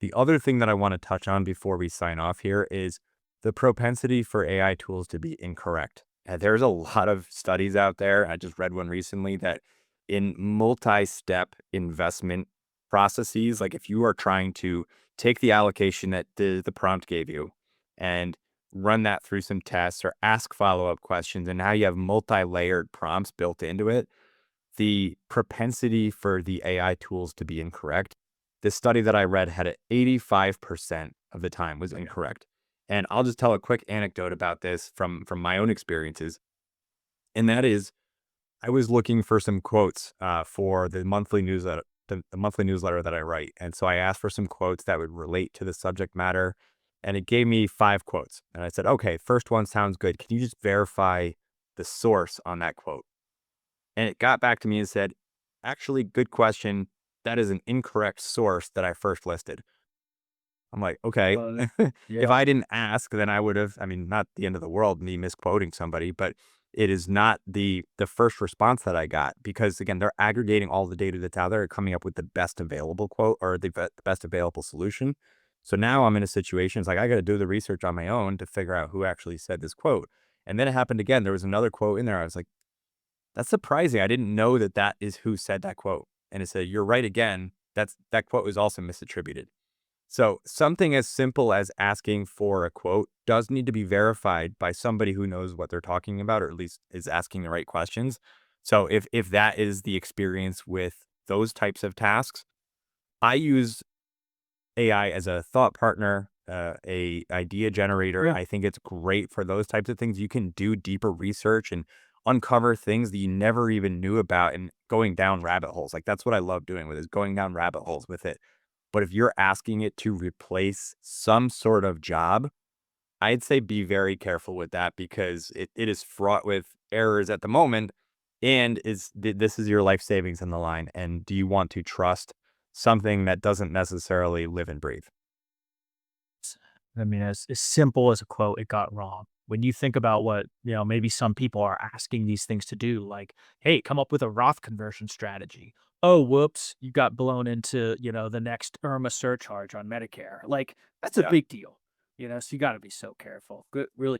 The other thing that I want to touch on before we sign off here is the propensity for AI tools to be incorrect. There's a lot of studies out there. I just read one recently that in multi-step investment processes, like if you are trying to take the allocation that the prompt gave you and run that through some tests or ask follow-up questions, and now you have multi-layered prompts built into it, the propensity for the AI tools to be incorrect. This study that I read had it 85% of the time was incorrect. And I'll just tell a quick anecdote about this from my own experiences. And that is, I was looking for some quotes for the monthly newsletter that I write. And so I asked for some quotes that would relate to the subject matter. And it gave me 5 quotes. And I said, okay, first one sounds good. Can you just verify the source on that quote? And it got back to me and said, actually, good question. That is an incorrect source that I first listed. I'm like, okay. If Yeah. I didn't ask, then I would have, I mean, not the end of the world, me misquoting somebody, but it is not the first response that I got because again, they're aggregating all the data that's out there, coming up with the best available quote or the best available solution. So now I'm in a situation, it's like I got to do the research on my own to figure out who actually said this quote. And then it happened again. There was another quote in there. I was like, that's surprising. I didn't know that that is who said that quote. And it said, "You're right again. That quote was also misattributed." So something as simple as asking for a quote does need to be verified by somebody who knows what they're talking about, or at least is asking the right questions. So if that is the experience with those types of tasks, I use AI as a thought partner, a idea generator. Yeah. I think it's great for those types of things. You can do deeper research and uncover things that you never even knew about and going down rabbit holes. Like that's what I love doing with is going down rabbit holes with it. But if you're asking it to replace some sort of job, I'd say be very careful with that because it is fraught with errors at the moment. And this is your life savings in the line. And do you want to trust something that doesn't necessarily live and breathe? I mean, as simple as a quote, it got wrong. When you think about what, maybe some people are asking these things to do, like, hey, come up with a Roth conversion strategy. Oh, whoops, you got blown into, the next IRMA surcharge on Medicare. Like, that's a Yeah. big deal, so you got to be so careful. Good, really